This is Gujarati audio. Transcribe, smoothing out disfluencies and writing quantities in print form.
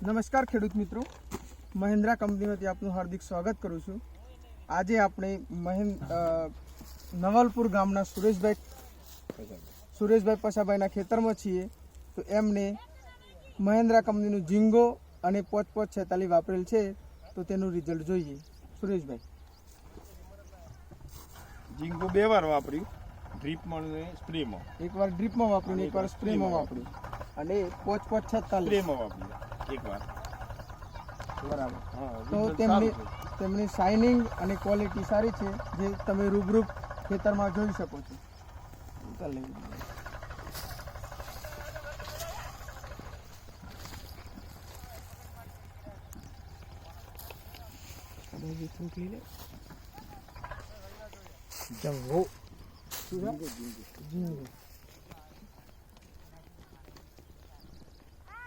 નમસ્કાર ખેડૂત મિત્રો, મહિન્દ્રા કંપનીમાંથી આપનું હાર્દિક સ્વાગત કરું છું। આજે આપણે નવલપુર ગામના સુરેશભાઈ પસાભાઈના ખેતરમાં છીએ। તો એમને મહિન્દ્રા કંપનીનું ઝીંગો અને 5546 વાપરેલ છે, તો તેનું રિઝલ્ટ જોઈએ। સુરેશભાઈ, ઝીંગો 2 વાર વાપર્યું, ડ્રીપમાં અને સ્પ્રેમાં। એકવાર ડ્રીપમાં વાપર્યું, એકવાર સ્પ્રેમાં વાપર્યું, અને 5546 સ્પ્રેમાં વાપર્યું એકવાર। બરાબર। હા, તો રિઝલ્ટ તેમની શાઇનિંગ અને ક્વોલિટી સારી છે, જે તમે રૂબરૂ ખેતરમાં જોઈ શકો છો। ઝીંગો